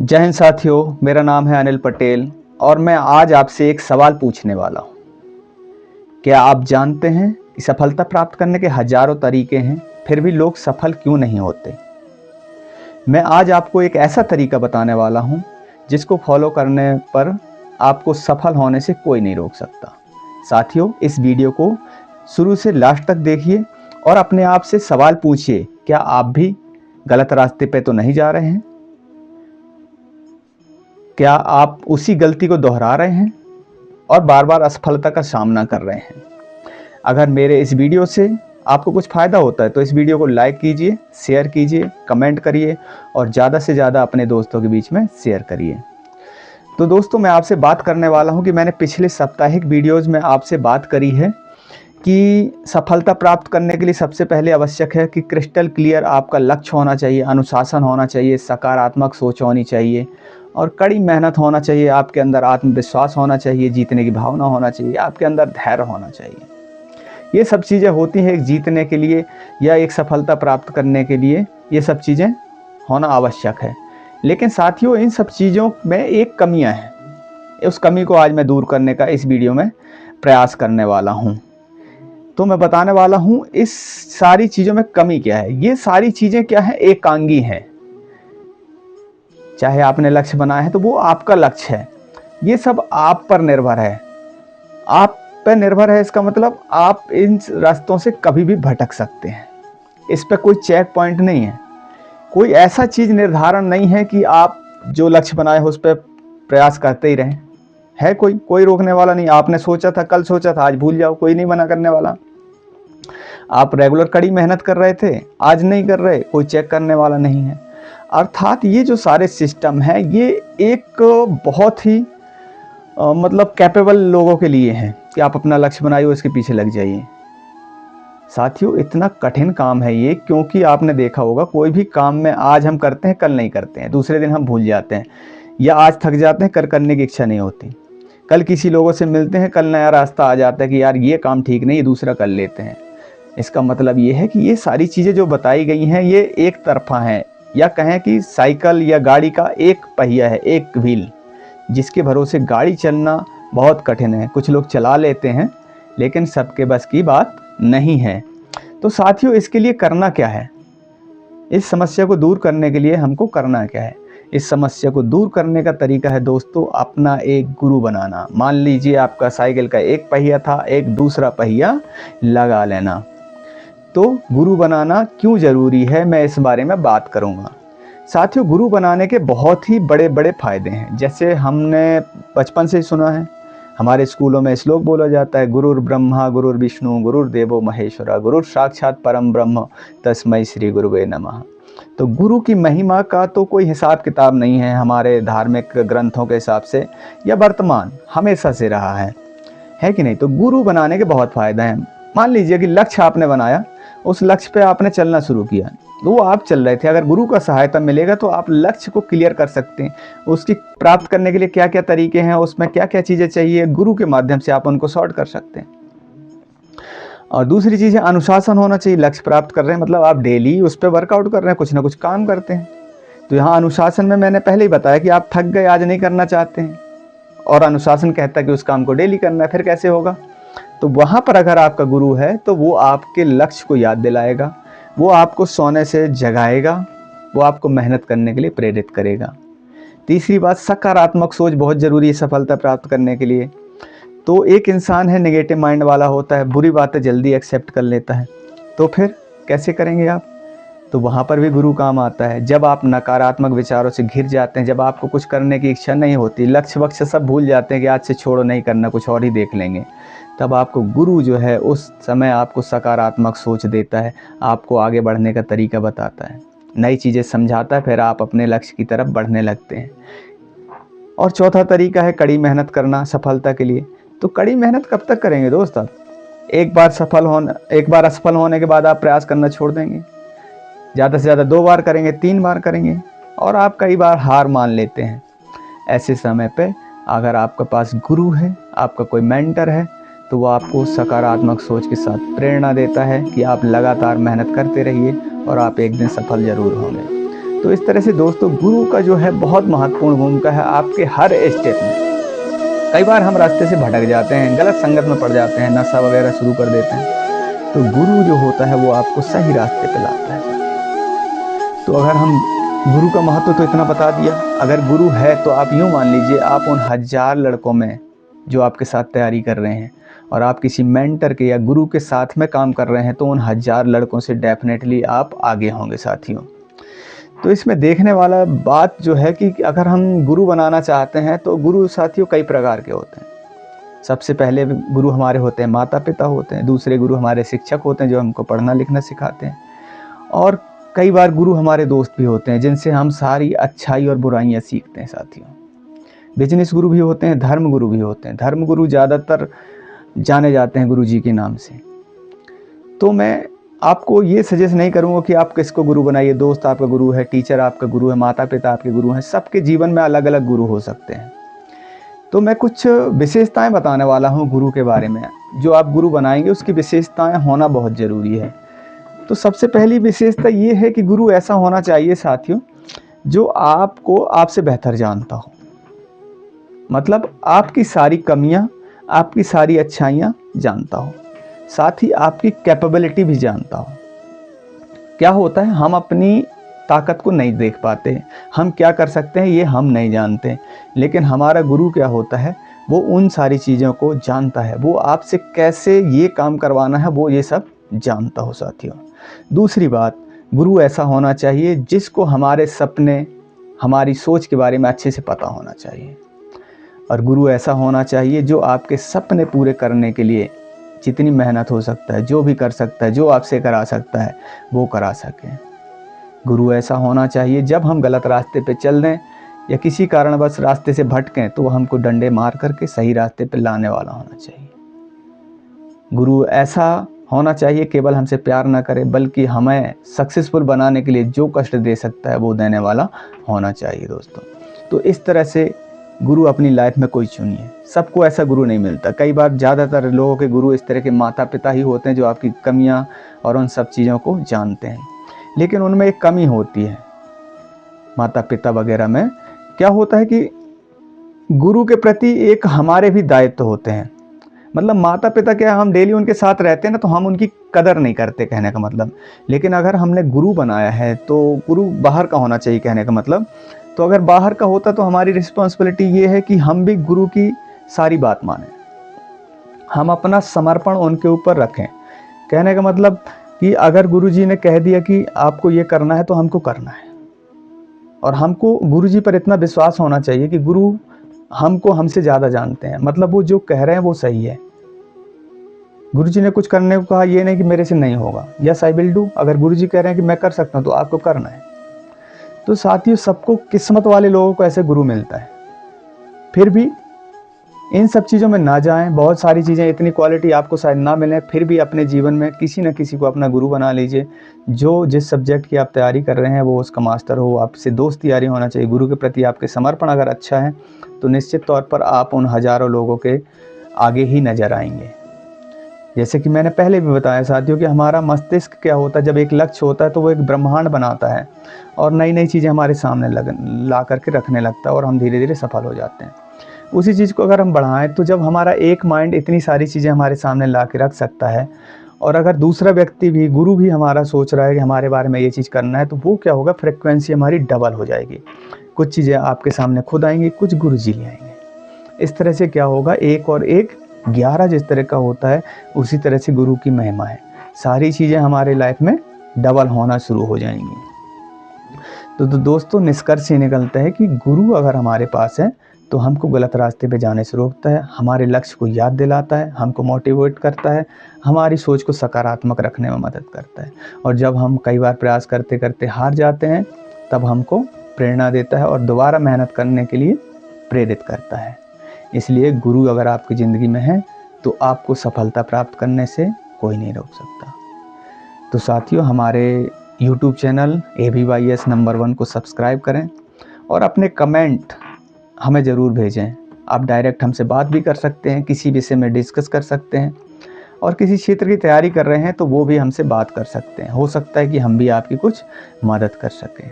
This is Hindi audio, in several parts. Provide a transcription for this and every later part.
जय हिंद साथियों, मेरा नाम है अनिल पटेल और मैं आज आपसे एक सवाल पूछने वाला हूँ। क्या आप जानते हैं कि सफलता प्राप्त करने के हजारों तरीके हैं, फिर भी लोग सफल क्यों नहीं होते? मैं आज आपको एक ऐसा तरीका बताने वाला हूँ जिसको फॉलो करने पर आपको सफल होने से कोई नहीं रोक सकता। साथियों, इस वीडियो को शुरू से लास्ट तक देखिए और अपने आप से सवाल पूछिए, क्या आप भी गलत रास्ते पे तो नहीं जा रहे हैं? क्या आप उसी गलती को दोहरा रहे हैं और बार बार असफलता का सामना कर रहे हैं? अगर मेरे इस वीडियो से आपको कुछ फ़ायदा होता है तो इस वीडियो को लाइक कीजिए, शेयर कीजिए, कमेंट करिए और ज़्यादा से ज़्यादा अपने दोस्तों के बीच में शेयर करिए। तो दोस्तों, मैं आपसे बात करने वाला हूं कि मैंने पिछले साप्ताहिक वीडियोज़ में आपसे बात करी है कि सफलता प्राप्त करने के लिए सबसे पहले आवश्यक है कि क्रिस्टल क्लियर आपका लक्ष्य होना चाहिए, अनुशासन होना चाहिए, सकारात्मक सोच होनी चाहिए और कड़ी मेहनत होना चाहिए। आपके अंदर आत्मविश्वास होना चाहिए, जीतने की भावना होना चाहिए, आपके अंदर धैर्य होना चाहिए। ये सब चीज़ें होती हैं एक जीतने के लिए या एक सफलता प्राप्त करने के लिए, ये सब चीज़ें होना आवश्यक है। लेकिन साथियों, इन सब चीज़ों में एक कमियां हैं। उस कमी को आज मैं दूर करने का इस वीडियो में प्रयास करने वाला हूँ। तो मैं बताने वाला हूँ इस सारी चीज़ों में कमी क्या है। ये सारी चीज़ें क्या है, एकांगी हैं। चाहे आपने लक्ष्य बनाया है तो वो आपका लक्ष्य है, ये सब आप पर निर्भर है। आप पर निर्भर है, इसका मतलब आप इन रास्तों से कभी भी भटक सकते हैं। इस पर कोई चेक पॉइंट नहीं है, कोई ऐसा चीज़ निर्धारण नहीं है कि आप जो लक्ष्य बनाए हो उस पर प्रयास करते ही रहें। है कोई रोकने वाला नहीं। आपने सोचा था, कल सोचा था, आज भूल जाओ, कोई नहीं मना करने वाला। आप रेगुलर कड़ी मेहनत कर रहे थे, आज नहीं कर रहे, कोई चेक करने वाला नहीं है। अर्थात ये जो सारे सिस्टम है ये एक बहुत ही मतलब कैपेबल लोगों के लिए हैं कि आप अपना लक्ष्य बनाइए, इसके पीछे लग जाइए। साथियों, इतना कठिन काम है ये, क्योंकि आपने देखा होगा कोई भी काम में आज हम करते हैं, कल नहीं करते हैं, दूसरे दिन हम भूल जाते हैं, या आज थक जाते हैं, कल करने की इच्छा नहीं होती। कल किसी लोगों से मिलते हैं, कल नया रास्ता आ जाता है कि यार ये काम ठीक नहीं, ये दूसरा कर लेते हैं। इसका मतलब ये है कि ये सारी चीज़ें जो बताई गई हैं ये एक तरफा हैं, या कहें कि साइकिल या गाड़ी का एक पहिया है, एक व्हील, जिसके भरोसे गाड़ी चलना बहुत कठिन है। कुछ लोग चला लेते हैं लेकिन सबके बस की बात नहीं है। तो साथियों, इसके लिए करना क्या है? इस समस्या को दूर करने के लिए हमको करना क्या है? इस समस्या को दूर करने का तरीका है दोस्तों, अपना एक गुरु बनाना। मान लीजिए आपका साइकिल का एक पहिया था, एक दूसरा पहिया लगा लेना। तो गुरु बनाना क्यों ज़रूरी है, मैं इस बारे में बात करूँगा। साथियों, गुरु बनाने के बहुत ही बड़े बड़े फ़ायदे हैं। जैसे हमने बचपन से ही सुना है, हमारे स्कूलों में श्लोक बोला जाता है, गुरुर ब्रह्मा गुरुर विष्णु गुरुर्देवो महेश्वरा गुरुर साक्षात परम ब्रह्म तस्मै श्री गुरुवे नमः। तो गुरु की महिमा का तो कोई हिसाब किताब नहीं है हमारे धार्मिक ग्रंथों के हिसाब से, या वर्तमान हमेशा से रहा है कि नहीं? तो गुरु बनाने के बहुत फ़ायदे हैं। मान लीजिए कि लक्ष्य आपने बनाया, उस लक्ष्य पे आपने चलना शुरू किया, तो वो आप चल रहे थे, अगर गुरु का सहायता मिलेगा तो आप लक्ष्य को क्लियर कर सकते हैं। उसकी प्राप्त करने के लिए क्या क्या तरीके हैं, उसमें क्या क्या चीज़ें चाहिए, गुरु के माध्यम से आप उनको सॉर्ट कर सकते हैं। और दूसरी चीज़ है, अनुशासन होना चाहिए। लक्ष्य प्राप्त कर रहे हैं मतलब आप डेली उस पर वर्कआउट कर रहे हैं, कुछ ना कुछ काम करते हैं। तो यहाँ अनुशासन में मैंने पहले ही बताया कि आप थक गए, आज नहीं करना चाहते हैं, और अनुशासन कहता है कि उस काम को डेली करना है, फिर कैसे होगा? तो वहाँ पर अगर आपका गुरु है तो वो आपके लक्ष्य को याद दिलाएगा, वो आपको सोने से जगाएगा, वो आपको मेहनत करने के लिए प्रेरित करेगा। तीसरी बात, सकारात्मक सोच बहुत ज़रूरी है सफलता प्राप्त करने के लिए। तो एक इंसान है नेगेटिव माइंड वाला होता है, बुरी बातें जल्दी एक्सेप्ट कर लेता है, तो फिर कैसे करेंगे आप? तो वहाँ पर भी गुरु काम आता है। जब आप नकारात्मक विचारों से घिर जाते हैं, जब आपको कुछ करने की इच्छा नहीं होती, लक्ष्य वक्ष्य सब भूल जाते हैं कि आज से छोड़ो, नहीं करना, कुछ और ही देख लेंगे, तब आपको गुरु जो है उस समय आपको सकारात्मक सोच देता है, आपको आगे बढ़ने का तरीका बताता है, नई चीज़ें समझाता है, फिर आप अपने लक्ष्य की तरफ बढ़ने लगते हैं। और चौथा तरीका है कड़ी मेहनत करना सफलता के लिए। तो कड़ी मेहनत कब तक करेंगे दोस्त आप? एक बार असफल होने के बाद आप प्रयास करना छोड़ देंगे, ज़्यादा से ज़्यादा 2 बार करेंगे, 3 बार करेंगे, और आप कई बार हार मान लेते हैं। ऐसे समय पे अगर आपके पास गुरु है, आपका कोई मेंटर है, तो वो आपको सकारात्मक सोच के साथ प्रेरणा देता है कि आप लगातार मेहनत करते रहिए और आप एक दिन सफल ज़रूर होंगे। तो इस तरह से दोस्तों गुरु का जो है बहुत महत्वपूर्ण भूमिका है आपके हर स्टेप में। कई बार हम रास्ते से भटक जाते हैं, गलत संगत में पड़ जाते हैं, नशा वगैरह शुरू कर देते हैं, तो गुरु जो होता है वो आपको सही रास्ते पे लाता है। तो अगर हम गुरु का महत्व तो इतना बता दिया, अगर गुरु है तो आप यूँ मान लीजिए आप उन 1000 लड़कों में जो आपके साथ तैयारी कर रहे हैं और आप किसी मेंटर के या गुरु के साथ में काम कर रहे हैं, तो उन 1000 लड़कों से डेफिनेटली आप आगे होंगे साथियों। तो इसमें देखने वाला बात जो है कि अगर हम गुरु बनाना चाहते हैं तो गुरु साथियों कई प्रकार के होते हैं। सबसे पहले गुरु हमारे होते हैं माता पिता होते हैं, दूसरे गुरु हमारे शिक्षक होते हैं जो हमको पढ़ना लिखना सिखाते हैं, और कई बार गुरु हमारे दोस्त भी होते हैं जिनसे हम सारी अच्छाई और बुराइयां सीखते हैं साथियों। बिजनेस गुरु भी होते हैं, धर्म गुरु भी होते हैं। धर्म गुरु ज़्यादातर जाने जाते हैं गुरु जी के नाम से। तो मैं आपको ये सजेस्ट नहीं करूँगा कि आप किसको गुरु बनाइए। दोस्त आपका गुरु है, टीचर आपका गुरु है, माता पिता आपके गुरु हैं, सबके जीवन में अलग अलग गुरु हो सकते हैं। तो मैं कुछ विशेषताएं बताने वाला हूं गुरु के बारे में। जो आप गुरु बनाएंगे उसकी विशेषताएं होना बहुत ज़रूरी है। तो सबसे पहली विशेषता ये है कि गुरु ऐसा होना चाहिए साथियों जो आपको आपसे बेहतर जानता हो। मतलब आपकी सारी कमियां, आपकी सारी अच्छाइयां जानता हो, साथ ही आपकी कैपेबिलिटी भी जानता हो। क्या होता है, हम अपनी ताकत को नहीं देख पाते, हम क्या कर सकते हैं ये हम नहीं जानते, लेकिन हमारा गुरु क्या होता है, वो उन सारी चीज़ों को जानता है। वो आपसे कैसे ये काम करवाना है वो ये सब जानता हो साथियों। दूसरी बात, गुरु ऐसा होना चाहिए जिसको हमारे सपने, हमारी सोच के बारे में अच्छे से पता होना चाहिए। और गुरु ऐसा होना चाहिए जो आपके सपने पूरे करने के लिए जितनी मेहनत हो सकता है, जो भी कर सकता है, जो आपसे करा सकता है वो करा सके। गुरु ऐसा होना चाहिए जब हम गलत रास्ते पे चल दें या किसी कारणवश रास्ते से भटकें तो हमको डंडे मार करके सही रास्ते पे लाने वाला होना चाहिए। गुरु ऐसा होना चाहिए केवल हमसे प्यार ना करे बल्कि हमें सक्सेसफुल बनाने के लिए जो कष्ट दे सकता है वो देने वाला होना चाहिए दोस्तों। तो इस तरह से गुरु अपनी लाइफ में कोई चुनिए। सबको ऐसा गुरु नहीं मिलता। कई बार ज़्यादातर लोगों के गुरु इस तरह के माता पिता ही होते हैं जो आपकी कमियां और उन सब चीज़ों को जानते हैं, लेकिन उनमें एक कमी होती है। माता पिता वगैरह में क्या होता है कि गुरु के प्रति एक हमारे भी दायित्व होते हैं। मतलब माता पिता क्या, हम डेली उनके साथ रहते हैं ना, तो हम उनकी कदर नहीं करते कहने का मतलब। लेकिन अगर हमने गुरु बनाया है तो गुरु बाहर का होना चाहिए कहने का मतलब। तो अगर बाहर का होता तो हमारी रिस्पॉन्सिबिलिटी ये है कि हम भी गुरु की सारी बात मानें, हम अपना समर्पण उनके ऊपर रखें। कहने का मतलब कि अगर गुरुजी ने कह दिया कि आपको ये करना है तो हमको करना है, और हमको गुरुजी पर इतना विश्वास होना चाहिए कि गुरु हमको हमसे ज़्यादा जानते हैं। मतलब वो जो कह रहे हैं वो सही है। गुरुजी ने कुछ करने को कहा, ये नहीं कि मेरे से नहीं होगा, यस आई विल डू। अगर गुरुजी कह रहे हैं कि मैं कर सकता हूँ तो आपको करना है। तो साथियों, सबको, किस्मत वाले लोगों को ऐसे गुरु मिलता है। फिर भी इन सब चीज़ों में ना जाएं। बहुत सारी चीज़ें, इतनी क्वालिटी आपको शायद ना मिले, फिर भी अपने जीवन में किसी न किसी को अपना गुरु बना लीजिए। जो जिस सब्जेक्ट की आप तैयारी कर रहे हैं वो उसका मास्टर हो, आपसे दोस्ती यारी होना चाहिए। गुरु के प्रति आपके समर्पण अगर अच्छा है तो निश्चित तौर पर आप उन हज़ारों लोगों के आगे ही नज़र आएंगे। जैसे कि मैंने पहले भी बताया साथियों कि हमारा मस्तिष्क क्या होता है, जब एक लक्ष्य होता है तो वो एक ब्रह्मांड बनाता है और नई नई चीज़ें हमारे सामने ला करके रखने लगता है और हम धीरे धीरे सफल हो जाते हैं। उसी चीज़ को अगर हम बढ़ाएं तो जब हमारा एक माइंड इतनी सारी चीज़ें हमारे सामने ला के रख सकता है, और अगर दूसरा व्यक्ति भी, गुरु भी हमारा सोच रहा है कि हमारे बारे में ये चीज़ करना है, तो वो क्या होगा, फ्रिक्वेंसी हमारी डबल हो जाएगी। कुछ चीज़ें आपके सामने खुद आएंगी, कुछ गुरु जी ले आएंगे। इस तरह से क्या होगा, 1 और 1 11 जिस तरह का होता है उसी तरह से गुरु की महिमा है। सारी चीज़ें हमारे लाइफ में डबल होना शुरू हो जाएंगी। तो दोस्तों, निष्कर्ष ये निकलता है कि गुरु अगर हमारे पास है तो हमको गलत रास्ते पे जाने से रोकता है, हमारे लक्ष्य को याद दिलाता है, हमको मोटिवेट करता है, हमारी सोच को सकारात्मक रखने में मदद करता है। और जब हम कई बार प्रयास करते करते हार जाते हैं तब हमको प्रेरणा देता है और दोबारा मेहनत करने के लिए प्रेरित करता है। इसलिए गुरु अगर आपकी ज़िंदगी में है तो आपको सफलता प्राप्त करने से कोई नहीं रोक सकता। तो साथियों, हमारे YouTube चैनल ABYS नंबर 1 को सब्सक्राइब करें और अपने कमेंट हमें ज़रूर भेजें। आप डायरेक्ट हमसे बात भी कर सकते हैं, किसी विषय में डिस्कस कर सकते हैं, और किसी क्षेत्र की तैयारी कर रहे हैं तो वो भी हमसे बात कर सकते हैं। हो सकता है कि हम भी आपकी कुछ मदद कर सकें।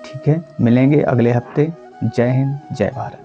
ठीक है, मिलेंगे अगले हफ्ते। जय हिंद, जय भारत।